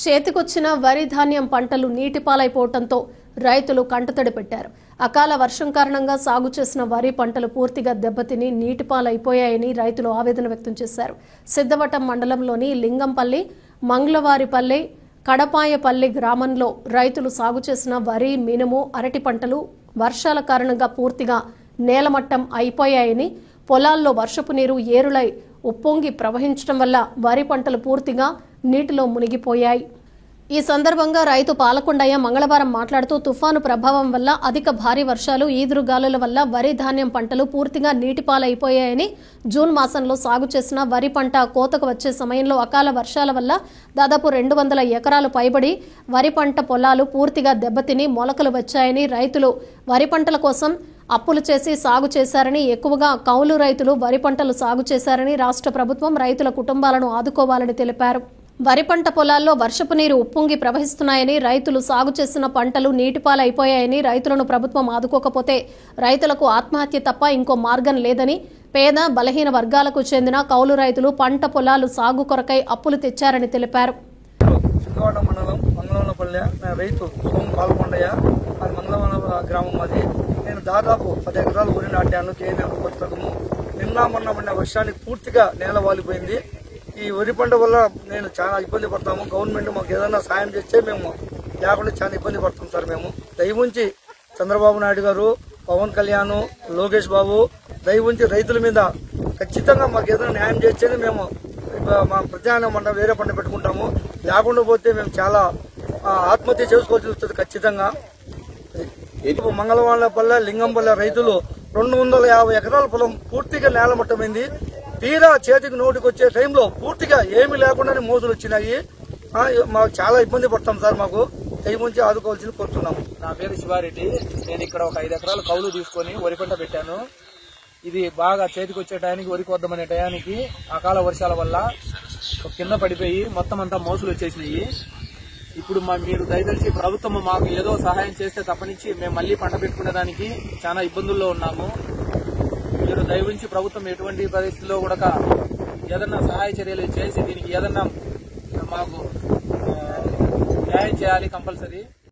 చేతికొచ్చిన వరి ధాన్యం పంటలు నీటిపాలైపోవడంతో రైతులు కంటతడి పెట్టారు. అకాల వర్షం కారణంగా సాగు చేసిన వరి పంటలు పూర్తిగా దెబ్బతిని నీటిపాలైపోయాయని రైతులు ఆవేదన వ్యక్తం చేశారు. సిద్ధవటం మండలంలోని లింగంపల్లి, మంగళవారిపల్లి, కడపాయపల్లి గ్రామంలో రైతులు సాగు చేసిన వరి, మినుము, అరటి పంటలు వర్షాల కారణంగా పూర్తిగా నేలమట్టం అయిపోయాయని, పొలాల్లో వర్షపు నీరు ఏరులై ఉప్పొంగి ప్రవహించడం వల్ల వరి పంటలు పూర్తిగా నీటిలో మునిగిపోయాయి. ఈ సందర్భంగా రైతు పాలకొండయ్య మంగళవారం మాట్లాడుతూ తుఫాను ప్రభావం వల్ల అధిక భారీ వర్షాలు, ఈదురుగాలుల వల్ల వరి ధాన్యం పంటలు పూర్తిగా నీటిపాలైపోయాయని, జూన్ మాసంలో సాగు చేసిన వరి పంట కోతకు వచ్చే సమయంలో అకాల వర్షాల వల్ల దాదాపు 200 ఎకరాలు పైబడి వరి పంట పొలాలు పూర్తిగా దెబ్బతిని మొలకలు వచ్చాయని, రైతులు వరి పంటల కోసం అప్పులు చేసి సాగు చేశారని, ఎక్కువగా కౌలు రైతులు వరి పంటలు సాగు చేశారని, రాష్ట్ర ప్రభుత్వం రైతుల కుటుంబాలను ఆదుకోవాలని తెలిపారు. వరి పంట పొలాల్లో వర్షపు నీరు ఉప్పొంగి ప్రవహిస్తున్నాయని, రైతులు సాగు చేసిన పంటలు నీటిపాలైపోయాయని, రైతులను ప్రభుత్వం ఆదుకోకపోతే రైతులకు ఆత్మహత్య తప్ప ఇంకో మార్గం లేదని, పేద బలహీన వర్గాలకు చెందిన కౌలు రైతులు పంట పొలాలు సాగు కొరకై అప్పులు తెచ్చారని తెలిపారు. సిద్ధవటం మండలం మంగళవనపల్లె రైతు సోము పాల్కొండయ్య, అది మంగళవన గ్రామం. అది నేను దాదాపు 10 ఎకరాలు వరి నాటాను. కేంద్రం కొత్తము నిన్న మొన్న పడిన వర్షానికి పూర్తిగా నేల వాలిపోయింది. ఈ వరి పంట వల్ల నేను చాలా ఇబ్బంది పడతాము. గవర్నమెంట్ మాకు ఏదైనా సాయం చేస్తే మేము లేకుండా చాలా ఇబ్బంది పడతాం సార్. మేము దయవుంచి చంద్రబాబు నాయుడు గారు, పవన్ కళ్యాణ్, లోకేష్ బాబు దయవుంచి రైతుల మీద ఖచ్చితంగా మాకు ఏదైనా న్యాయం చేస్తేనే మేము మా ప్రత్యామ్నాయ పంట వేరే పంట పెట్టుకుంటాము. లేకుండా పోతే మేము చాలా ఆత్మహత్య చేసుకోవాల్సి వస్తుంది ఖచ్చితంగా. మంగళవాళ్ళపల్లె, లింగంపల్లె రైతులు 250 ఎకరాల పొలం పూర్తిగా నేలమట్టమైంది. తీరా చేతికి నోటికి వచ్చే టైంలో పూర్తిగా ఏమీ లేకుండానే మోసులు వచ్చినాయి. మాకు చాలా ఇబ్బంది పడతాం సార్. మాకు దయవుంచి ఆదుకోవాల్సింది కోరుతున్నాము. నా పేరు శివారెడ్డి. నేను ఇక్కడ ఒక 5 ఎకరాలు కౌలు తీసుకుని వరి పంట పెట్టాను. ఇది బాగా చేతికి వచ్చే టయానికి, వరి కొద్దమనే టయానికి అకాల వర్షాల వల్ల కింద పడిపోయి మొత్తం అంతా మోసులు వచ్చేసినాయి. ఇప్పుడు మీరు దయచేసి ప్రభుత్వం మాకు ఏదో సహాయం చేస్తే తప్పనిచ్చి మేము మళ్లీ పంట పెట్టుకునేదానికి చాలా ఇబ్బందుల్లో ఉన్నాము. మీరు దయవుంచి ప్రభుత్వం ఎటువంటి పరిస్థితుల్లో కూడా ఏదన్నా సహాయ చర్యలు చేసి దీనికి ఏదన్నా మాకు న్యాయం చేయాలి కంపల్సరీ.